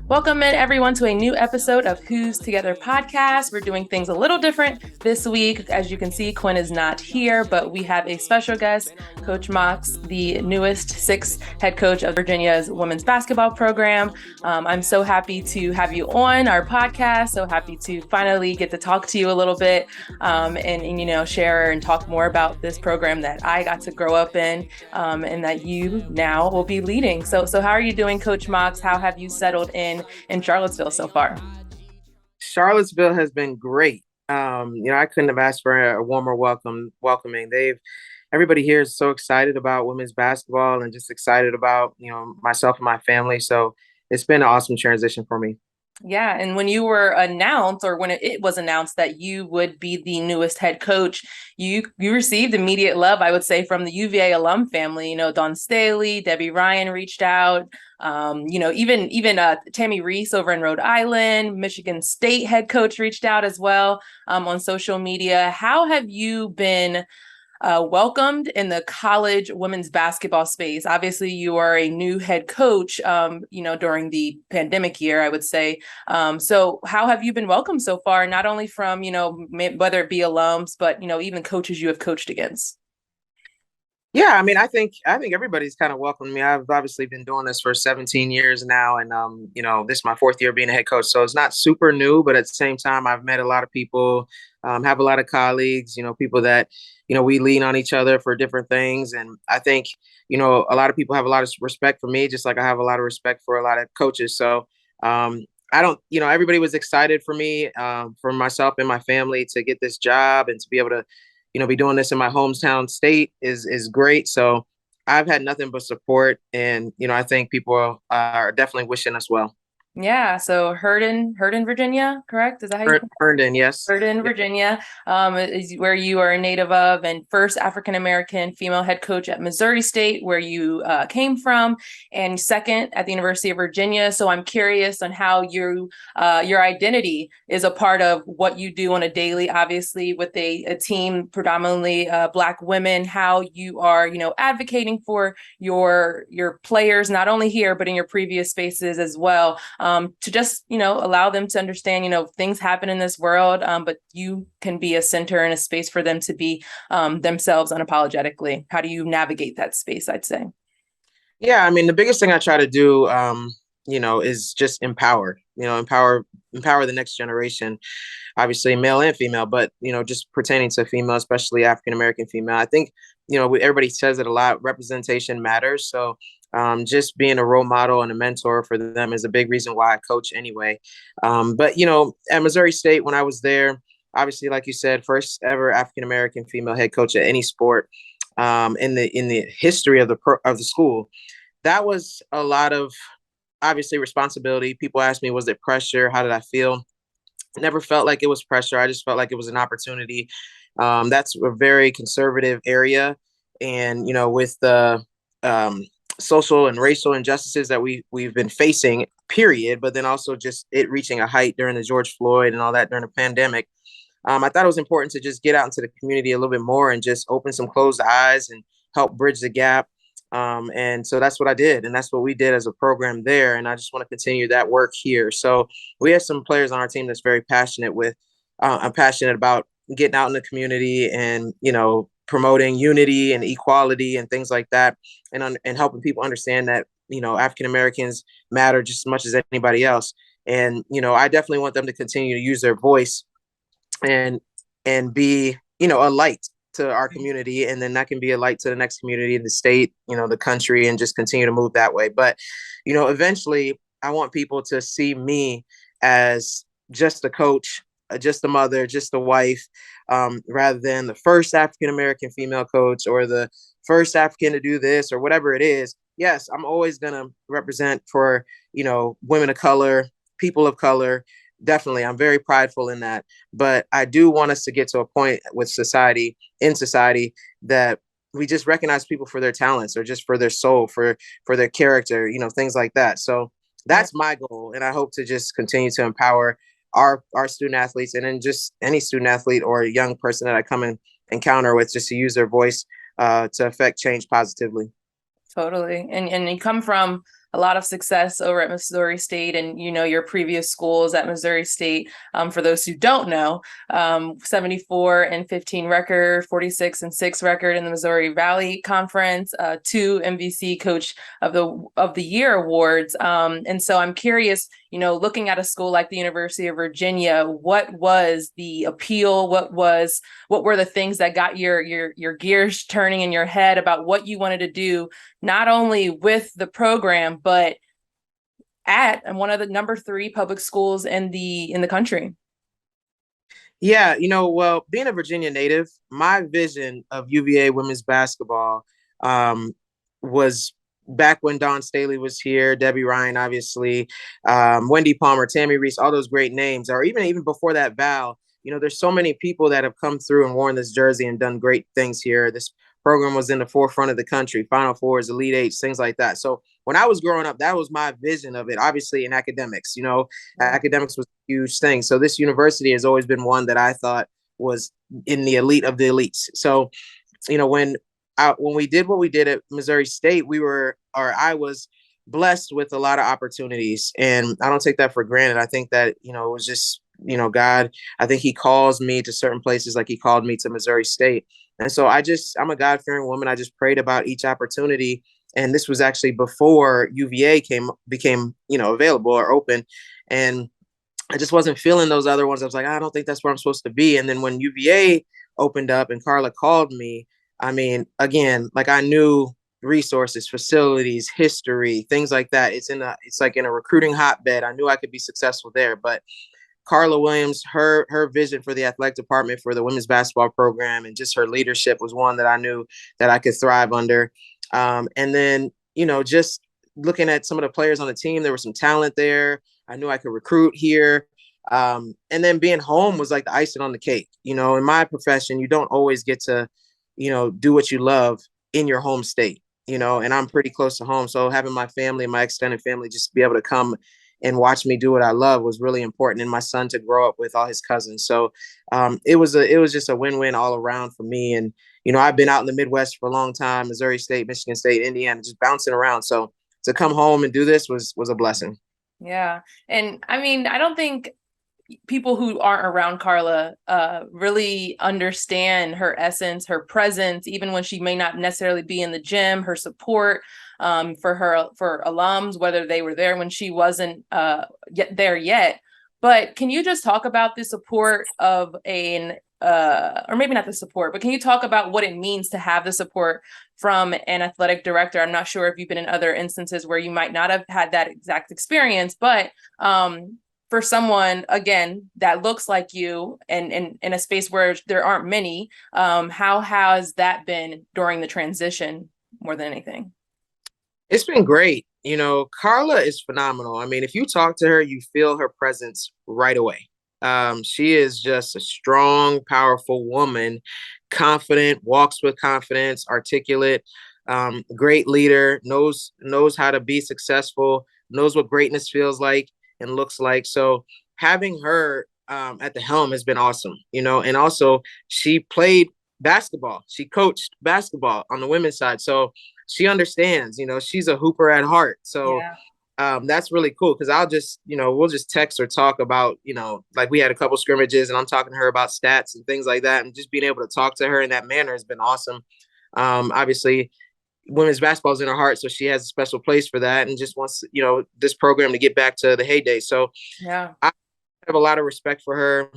Welcome in everyone to a new episode of Who's Together podcast. We're doing things a little different this week. As you can see, Quinn is not here, but we have a special guest, Coach Mox, the newest sixth head coach of Virginia's women's basketball program. I'm so happy to have you on our podcast. So happy to finally get to talk to you a little bit and share and talk more about this program that I got to grow up in and that you now will be leading. So how are you doing, Coach Mox? How have you settled in Charlottesville so far? Charlottesville has been great. I couldn't have asked for a warmer welcoming. Everybody here is so excited about women's basketball and just excited about, myself and my family. So it's been an awesome transition for me. Yeah. And when you were announced, or when it was announced that you would be the newest head coach, you received immediate love, I would say, from the UVA alum family. Don Staley, Debbie Ryan reached out. Even Tammy Reese over in Rhode Island, Michigan State head coach reached out as well on social media. How have you been welcomed in the college women's basketball space? Obviously, you are a new head coach, during the pandemic year, I would say. So how have you been welcomed so far, not only from, whether it be alums, but, even coaches you have coached against? Yeah, I mean, I think everybody's kind of welcomed me. I've obviously been doing this for 17 years now, and this is my fourth year being a head coach, so it's not super new. But at the same time, I've met a lot of people, have a lot of colleagues, people that we lean on each other for different things, and I think a lot of people have a lot of respect for me, just like I have a lot of respect for a lot of coaches. So I don't, everybody was excited for me, for myself and my family to get this job and to be able to be doing this in my hometown state is great. So I've had nothing but support, and I think people are definitely wishing us well. Yeah, so Herndon, Virginia, correct? Is that how you Herndon, yes. Herndon, Virginia, is where you are a native of, and first African-American female head coach at Missouri State, where you came from, and second at the University of Virginia. So I'm curious on how your identity is a part of what you do on a daily, obviously with a team predominantly Black women, how you are, advocating for your players, not only here, but in your previous spaces as well. To just, allow them to understand, things happen in this world, but you can be a center and a space for them to be themselves unapologetically. How do you navigate that space, I'd say? Yeah, I mean, the biggest thing I try to do, is just empower the next generation, obviously male and female, but, just pertaining to female, especially African-American female. I think, everybody says it a lot, representation matters. So just being a role model and a mentor for them is a big reason why I coach anyway. But, at Missouri State, when I was there, obviously, like you said, first ever African-American female head coach at any sport in the history of the school. That was a lot of, obviously, responsibility. People asked me, was it pressure? How did I feel? I never felt like it was pressure. I just felt like it was an opportunity. That's a very conservative area. And, with the social and racial injustices that we've been facing, period, but then also just it reaching a height during the George Floyd and all that during the pandemic. I thought it was important to just get out into the community a little bit more and just open some closed eyes and help bridge the gap. And so that's what I did. And that's what we did as a program there. And I just want to continue that work here. So we have some players on our team that's very passionate I'm passionate about getting out in the community and, promoting unity and equality and things like that. And helping people understand that, African Americans matter just as much as anybody else. And, I definitely want them to continue to use their voice and be, a light to our community, and then that can be a light to the next community, the state, the country, and just continue to move that way. But, eventually I want people to see me as just a coach, just a mother, just a wife, rather than the first African-American female coach or the first African to do this or whatever it is. Yes, I'm always going to represent for, women of color, people of color. Definitely. I'm very prideful in that. But I do want us to get to a point in society that we just recognize people for their talents or just for their soul, for their character, things like that. So that's my goal. And I hope to just continue to empower our student athletes, and then just any student athlete or young person that I come and encounter with, just to use their voice to affect change positively. Totally. And you come from a lot of success over at Missouri State, and your previous schools at Missouri State. For those who don't know, 74-15 record, 46-6 record in the Missouri Valley Conference, 2 MVC Coach of the Year awards. And so I'm curious, looking at a school like the University of Virginia, what was the appeal? What were the things that got your gears turning in your head about what you wanted to do, not only with the program, but at one of the number 3 public schools in the country? Yeah, well, being a Virginia native, my vision of UVA women's basketball was back when Dawn Staley was here, Debbie Ryan, obviously, Wendy Palmer, Tammy Reese, all those great names, or even before that, Val. There's so many people that have come through and worn this jersey and done great things here. This program was in the forefront of the country, Final Fours, Elite Eights, things like that. So when I was growing up, that was my vision of it, obviously in academics. Academics was a huge thing. So this university has always been one that I thought was in the elite of the elites. So, when we did what we did at Missouri State, I was blessed with a lot of opportunities, and I don't take that for granted. I think that, it was just, God, I think he calls me to certain places like he called me to Missouri State. And so I'm a God-fearing woman. I just prayed about each opportunity. And this was actually before UVA became, available or open. And I just wasn't feeling those other ones. I was like, I don't think that's where I'm supposed to be. And then when UVA opened up and Carla called me, I mean, again, like I knew resources, facilities, history, things like that. It's like in a recruiting hotbed. I knew I could be successful there. But Carla Williams, her vision for the athletic department for the women's basketball program and just her leadership was one that I knew that I could thrive under. And then, just looking at some of the players on the team, there was some talent there. I knew I could recruit here. And then being home was like the icing on the cake. In my profession, you don't always get to, do what you love in your home state, and I'm pretty close to home. So having my family, my extended family, just be able to come and watch me do what I love was really important. And my son to grow up with all his cousins. So it was just a win-win all around for me. And, I've been out in the Midwest for a long time, Missouri State, Michigan State, Indiana, just bouncing around. So to come home and do this was a blessing. Yeah. And I mean, I don't think people who aren't around Carla really understand her essence, her presence, even when she may not necessarily be in the gym, her support for alums, whether they were there when she wasn't yet. But can you just talk about the support of or maybe not the support, but can you talk about what it means to have the support from an athletic director? I'm not sure if you've been in other instances where you might not have had that exact experience, but for someone, again, that looks like you and in a space where there aren't many, how has that been during the transition more than anything? It's been great. Carla is phenomenal. I mean, if you talk to her, you feel her presence right away. She is just a strong, powerful woman, confident, walks with confidence, articulate, great leader, knows how to be successful, knows what greatness feels like and looks like. So having her at the helm has been awesome, and also she played basketball. She coached basketball on the women's side. So she understands, she's a hooper at heart. So that's really cool because I'll just, we'll just text or talk about, like we had a couple scrimmages and I'm talking to her about stats and things like that. And just being able to talk to her in that manner has been awesome. Obviously, women's basketball is in her heart, so she has a special place for that and just wants, this program to get back to the heyday. So yeah, I have a lot of respect for her.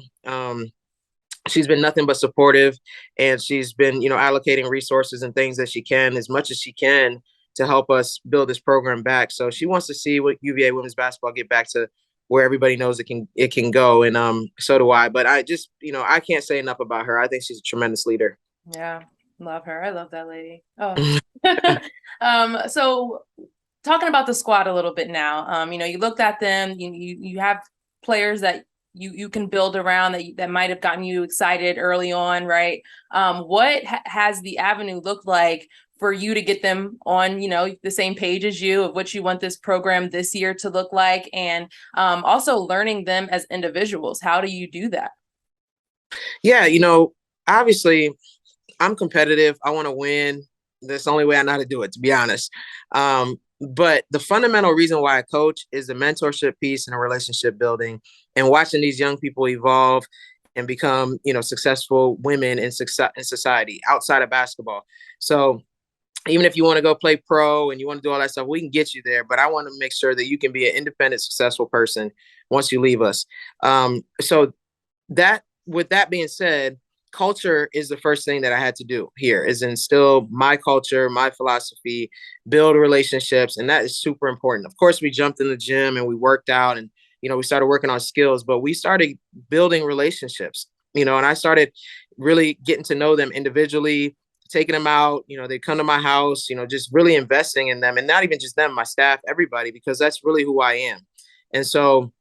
She's been nothing but supportive, and she's been, allocating resources and things that she can, as much as she can, to help us build this program back. So she wants to see what UVA women's basketball get back to where everybody knows it can go. And so do I. But I just, I can't say enough about her. I think she's a tremendous leader. Yeah, love her. I love that lady. Oh. So talking about the squad a little bit now, you looked at them, you have players that you can build around that might have gotten you excited early on, right? What has the avenue looked like for you to get them on, the same page as you of what you want this program this year to look like, and also learning them as individuals? How do you do that? Yeah, obviously I'm competitive. I want to win. That's the only way I know how to do it, to be honest. but the fundamental reason why I coach is the mentorship piece and the relationship building and watching these young people evolve and become, successful women in society outside of basketball. So even if you want to go play pro and you want to do all that stuff, we can get you there. But I want to make sure that you can be an independent, successful person once you leave us. So that, with that being said, culture is the first thing that I had to do here, is instill my culture, my philosophy, build relationships. And that is super important. Of course, we jumped in the gym and we worked out and, we started working on skills, but we started building relationships, and I started really getting to know them individually, taking them out, they come to my house, just really investing in them, and not even just them, my staff, everybody, because that's really who I am. And so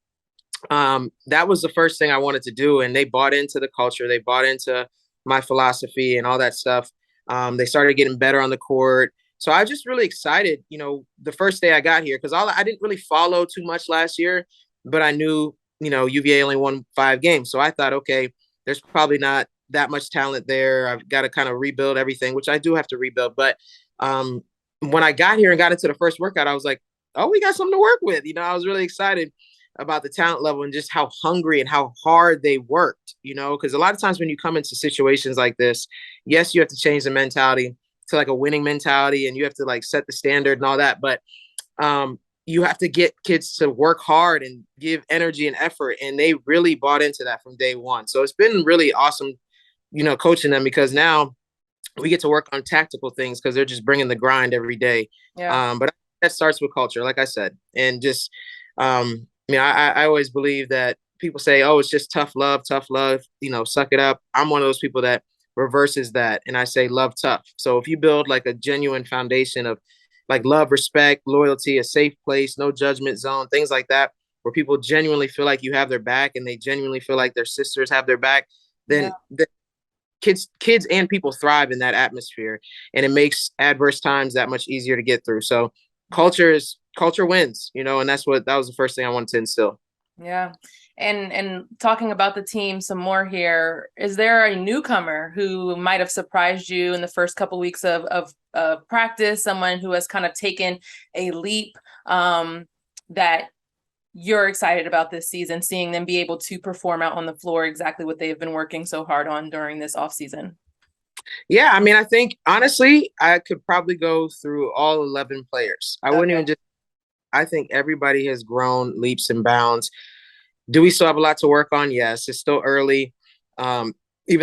that was the first thing I wanted to do. And they bought into the culture. They bought into my philosophy and all that stuff. They started getting better on the court. So I was just really excited, the first day I got here, because I didn't really follow too much last year, but I knew, UVA only won 5 games. So I thought, okay, there's probably not that much talent there. I've got to kind of rebuild everything, which I do have to rebuild. But when I got here and got into the first workout, I was like, oh, we got something to work with. I was really excited about the talent level and just how hungry and how hard they worked, because a lot of times when you come into situations like this, yes, you have to change the mentality to like a winning mentality, and you have to like set the standard and all that. But you have to get kids to work hard and give energy and effort. And they really bought into that from day one. So it's been really awesome, coaching them, because now we get to work on tactical things because they're just bringing the grind every day. Yeah. But that starts with culture, like I said, and just, I always believe that people say, oh, it's just tough love, suck it up. I'm one of those people that reverses that. And I say, love tough. So if you build like a genuine foundation of like love, respect, loyalty, a safe place, no judgment zone, things like that, where people genuinely feel like you have their back and they genuinely feel like their sisters have their back, then kids and people thrive in that atmosphere, and it makes adverse times that much easier to get through. So culture wins, and that was the first thing I wanted to instill. Yeah. And talking about the team some more here, is there a newcomer who might have surprised you in the first couple of weeks of practice, someone who has kind of taken a leap that you're excited about this season, seeing them be able to perform out on the floor exactly what they've been working so hard on during this offseason? Yeah, I think honestly, I could probably go through all 11 players. I wouldn't even I think everybody has grown leaps and bounds. Do we still have a lot to work on? Yes, it's still early. Even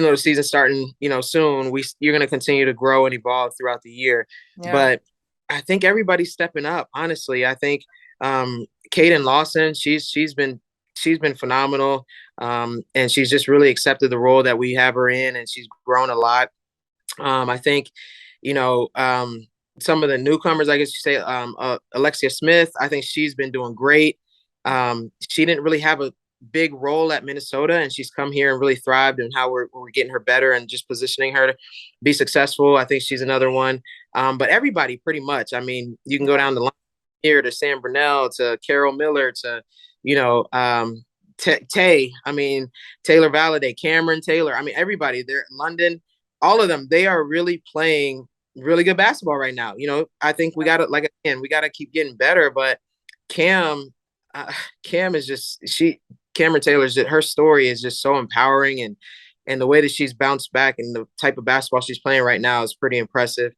though the season's starting, soon, you're going to continue to grow and evolve throughout the year. Yeah. But I think everybody's stepping up. Honestly, I think Kaden Lawson, she's been phenomenal, and she's just really accepted the role that we have her in, and she's grown a lot. I think, some of the newcomers, I guess you say, Alexia Smith, I think she's been doing great. She didn't really have a big role at Minnesota, and she's come here and really thrived, and how we're getting her better and just positioning her to be successful. I think she's another one. But everybody pretty much, you can go down the line here to Sam Brunell, to Carol Miller, to, Tay, Taylor Valladay, Cameron Taylor. Everybody there in London, all of them, they are really playing really good basketball right now. I think we got to keep getting better, but Cam is just, Cameron Taylor's, her story is just so empowering, and the way that she's bounced back and the type of basketball she's playing right now is pretty impressive.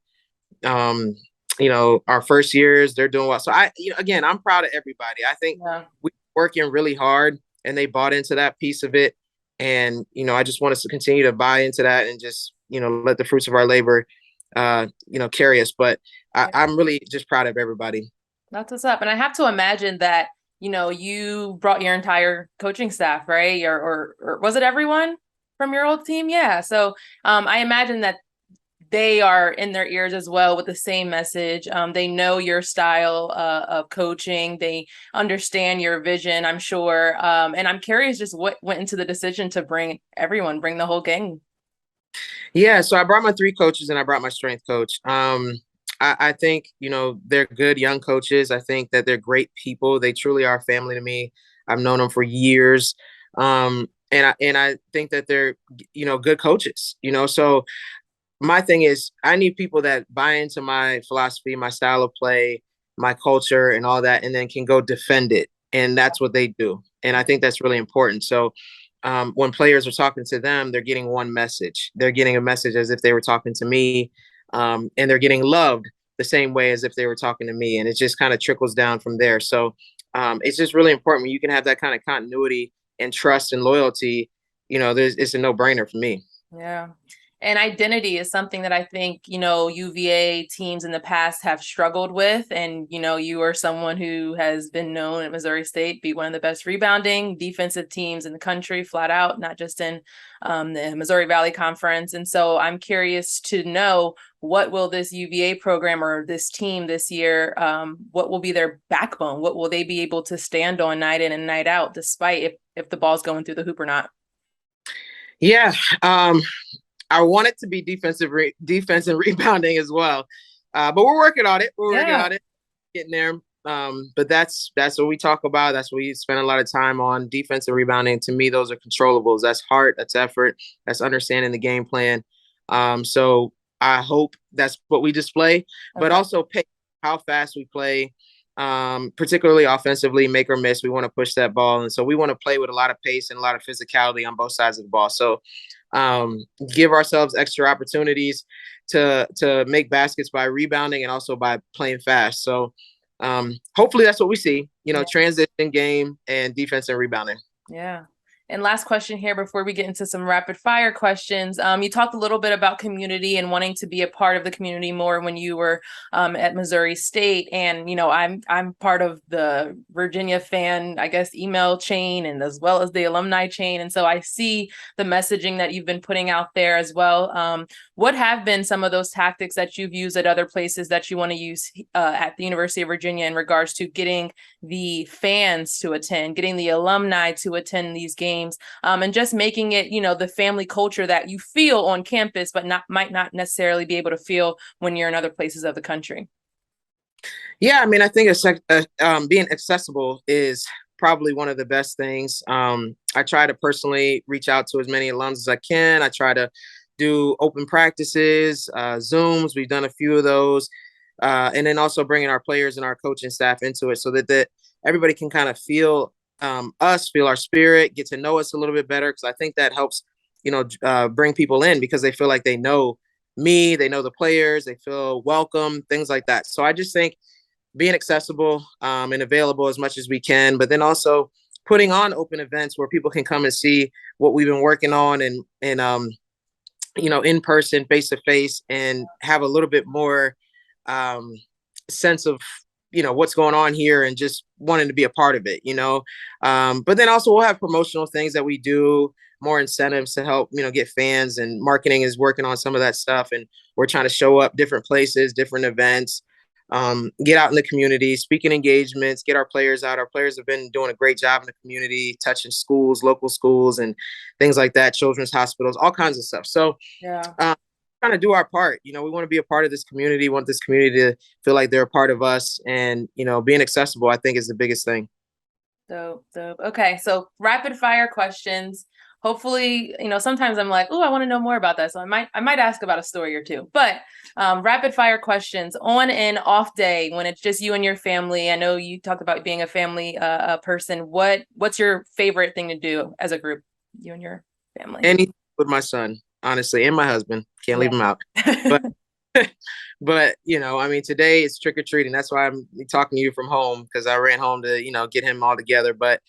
Our first years, they're doing well. So I'm proud of everybody. I think we're working really hard, and they bought into that piece of it. And, I just want us to continue to buy into that and just, let the fruits of our labor, carry us. But I'm really just proud of everybody. That's what's up. And I have to imagine that, you brought your entire coaching staff, right? Or was it everyone from your old team? Yeah. So I imagine that they are in their ears as well with the same message. They know your style of coaching. They understand your vision, I'm sure. And I'm curious just what went into the decision to bring the whole gang. Yeah. So I brought my 3 coaches, and I brought my strength coach. I think, they're good young coaches. I think that they're great people. They truly are family to me. I've known them for years. And I think that they're, good coaches, so my thing is, I need people that buy into my philosophy, my style of play, my culture and all that, and then can go defend it. And that's what they do. And I think that's really important. So when players are talking to them, they're getting one message. They're getting a message as if they were talking to me, and they're getting loved the same way as if they were talking to me. And it just kind of trickles down from there. So it's just really important when you can have that kind of continuity and trust and loyalty. It's a no-brainer for me. Yeah. And identity is something that I think, UVA teams in the past have struggled with. And, you are someone who has been known at Missouri State, be one of the best rebounding defensive teams in the country, flat out, not just in the Missouri Valley Conference. And so I'm curious to know, what will this UVA program or this team this year, what will be their backbone? What will they be able to stand on night in and night out, despite if the ball's going through the hoop or not? Yeah. I want it to be defense and rebounding as well. But we're working on it. Getting there. But that's what we talk about. That's what we spend a lot of time on, defense and rebounding. To me, those are controllables. That's heart, that's effort, that's understanding the game plan. So I hope that's what we display, but also how fast we play, particularly offensively, make or miss. We want to push that ball. And so we want to play with a lot of pace and a lot of physicality on both sides of the ball. So give ourselves extra opportunities to make baskets by rebounding and also by playing fast. So hopefully that's what we see, transition game and defense and rebounding. Yeah. And last question here before we get into some rapid fire questions. You talked a little bit about community and wanting to be a part of the community more when you were at Missouri State. And, I'm part of the Virginia fan, I guess, email chain, and as well as the alumni chain. And so I see the messaging that you've been putting out there as well. What have been some of those tactics that you've used at other places that you want to use at the University of Virginia in regards to getting the fans to attend, getting the alumni to attend these games? And just making it, the family culture that you feel on campus, but might not necessarily be able to feel when you're in other places of the country. Yeah, I mean, I think being accessible is probably one of the best things. I try to personally reach out to as many alums as I can. I try to do open practices, Zooms. We've done a few of those. And then also bringing our players and our coaching staff into it so that everybody can kind of feel us, feel our spirit, get to know us a little bit better. Because I think that helps, bring people in because they feel like they know me, they know the players, they feel welcome, things like that. So I just think being accessible and available as much as we can, but then also putting on open events where people can come and see what we've been working on and in person, face to face, and have a little bit more sense of what's going on here and just wanting to be a part of it, but then also we'll have promotional things that we do, more incentives to help, get fans, and marketing is working on some of that stuff. And we're trying to show up different places, different events, get out in the community, speaking engagements, get our players out. Our players have been doing a great job in the community, touching schools, local schools and things like that, children's hospitals, all kinds of stuff. So trying to do our part. We want to be a part of this community, want this community to feel like they're a part of us. And, being accessible, I think, is the biggest thing. Dope. Okay. So rapid fire questions. Hopefully, sometimes I'm like, oh, I want to know more about that. So I might ask about a story or two, but rapid fire questions. On and off day, when it's just you and your family. I know you talked about being a family person. What's your favorite thing to do as a group, you and your family? Anything with my son, honestly, and my husband. Can't leave him out. But I mean, today it's trick or treating. That's why I'm talking to you from home, because I ran home to get him all together. But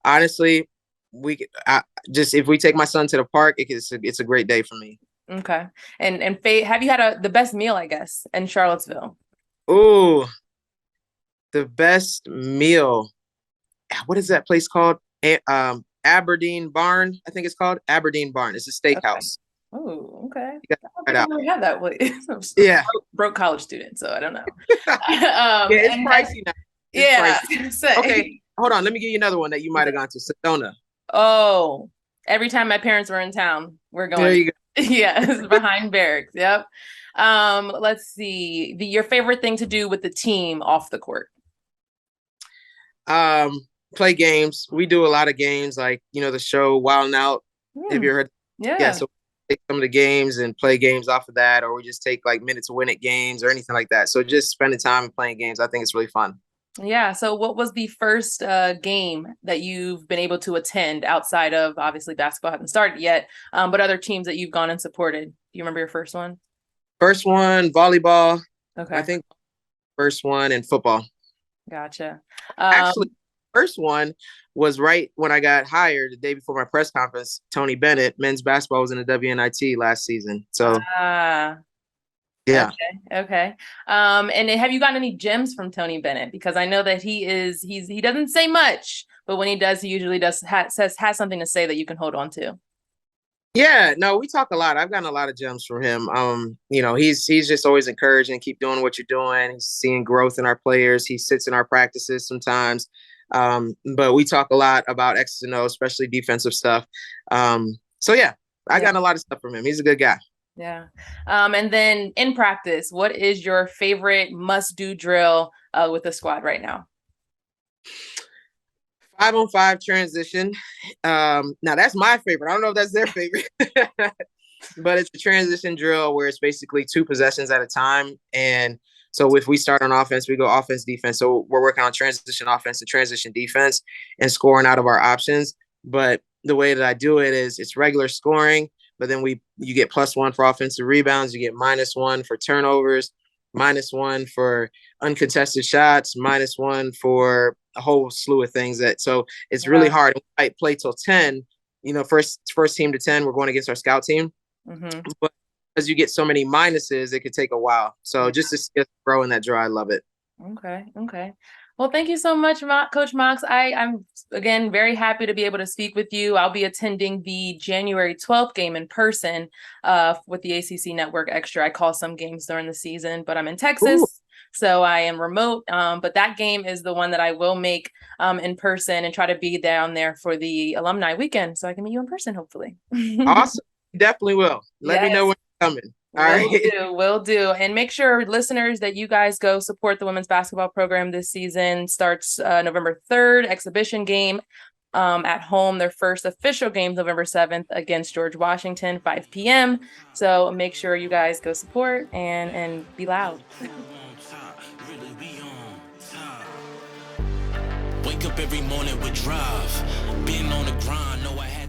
honestly, if we take my son to the park, it's a great day for me. Okay. And Faye, have you had the best meal, I guess, in Charlottesville? Oh, the best meal. What is that place called? Aberdeen Barn, I think it's called Aberdeen Barn. It's a steakhouse. Okay. Oh, okay. I don't think I have that. Yeah. Broke college student, so I don't know. It's pricey now. Pricey. Okay, hold on. Let me give you another one that you might have gone to. Sedona. Oh, every time my parents were in town, we're going. There you go. Yeah, it's behind barracks. Yep. Let's see. Your favorite thing to do with the team off the court? Play games. We do a lot of games, like the show Wild 'N Out. Have you heard? Yeah. So take some of the games and play games off of that, or we just take like minute to win it games or anything like that. So just spending time and playing games, I think it's really fun. Yeah. So what was the first game that you've been able to attend outside of, obviously basketball hasn't started yet, but other teams that you've gone and supported? Do you remember your first one? First one, volleyball. I Okay. think first one and football. Gotcha. Actually, first one was right when I got hired the day before my press conference. Tony Bennett, men's basketball, was in the WNIT last season. So Ah, yeah. okay, okay. And have you gotten any gems from Tony Bennett? Because I know that he doesn't say much, but when he does, he usually has something to say that you can hold on to. Yeah, no, we talk a lot. I've gotten a lot of gems from him. He's just always encouraging, keep doing what you're doing. He's seeing growth in our players. He sits in our practices sometimes. But we talk a lot about X's and O, especially defensive stuff. So yeah, I got a lot of stuff from him. He's a good guy. Yeah. And then in practice, what is your favorite must-do drill with the squad right now? 5-on-5 transition. Now that's my favorite. I don't know if that's their favorite, but it's a transition drill where it's basically 2 possessions at a time. And so if we start on offense, we go offense, defense. So we're working on transition offense and transition defense and scoring out of our options. But the way that I do it is it's regular scoring, but then you get +1 for offensive rebounds, you get -1 for turnovers, -1 for uncontested shots, -1 for a whole slew of things. So it's really hard. I play till 10, first team to 10, we're going against our scout team. Mm-hmm. But as you get so many minuses, it could take a while. So just to see us grow in that drill, I love it. Okay. Okay. Well, thank you so much, Coach Mox. I'm again very happy to be able to speak with you. I'll be attending the January 12th game in person with the ACC Network Extra. I call some games during the season, but I'm in Texas. Ooh. So I am remote, but that game is the one that I will make in person and try to be down there for the alumni weekend so I can meet you in person, hopefully. Awesome. Definitely will. Let me know when you're coming. All right. Will do. And make sure, listeners, that you guys go support the women's basketball program this season. Starts November 3rd, exhibition game at home. Their first official game, November 7th, against George Washington, 5 p.m. So make sure you guys go support and be loud. Wake up every morning with drive. Been on the grind, know I had